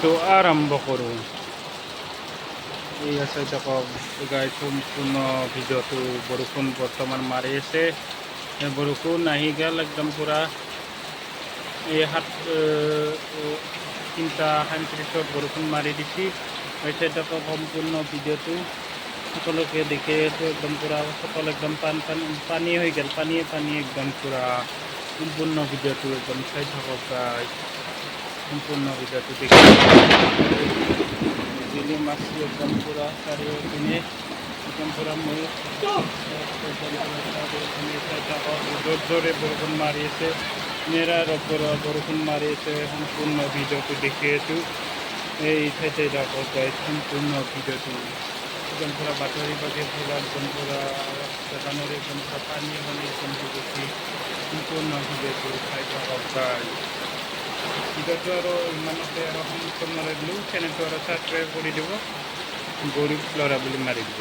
ভিডিঅ'টো আৰম্ভ কৰোঁ। এই আছে দেখক গাইজ, সম্পূৰ্ণ ভিডিঅ'টো বৰষুণ বৰ্তমান মাৰি আছে। বৰষুণ আহি গ'ল একদম পূৰা। এই 3:37 বৰষুণ মাৰি দিছে। হৈছে দেখক সম্পূৰ্ণ ভিডিঅ'টো সকলোকে দেখি আছোঁ। একদম পূৰা সকলো একদম পানী হৈ গ'ল, পানী একদম পূৰা। সম্পূৰ্ণ ভিডিঅ'টো একদম চাই থাকক গাইজ। সম্পূৰ্ণ ভিডিঅ'টো দেখি বিজুলী মাছটো একদম পূৰা চাৰিওপিনে একদম পূৰা মই জোৰে বৰষুণ মাৰি আছে, বৰষুণ মাৰি আছে। সম্পূৰ্ণ ভিডিঅ'টো দেখি আছোঁ। এই ঠাইতে দেখক গাইজ, সম্পূৰ্ণ ভিডিঅ'টো একদম পূৰা বাতৰি বাতৰি পূৰা একদম পূৰা দোকানৰ একদম পূৰা পানী একদম দেখি সম্পূৰ্ণ ভিডিঅ'টো চাই থাকক গাইজ। ভিডিঅ'টো আৰু ইমানতে আৰু সম্পূৰ্ণ দিলোঁ। চেনেলটো আৰু ছাবস্ক্ৰাইব কৰি দিব, গৰীব ল'ৰা বুলি মাৰি দিব।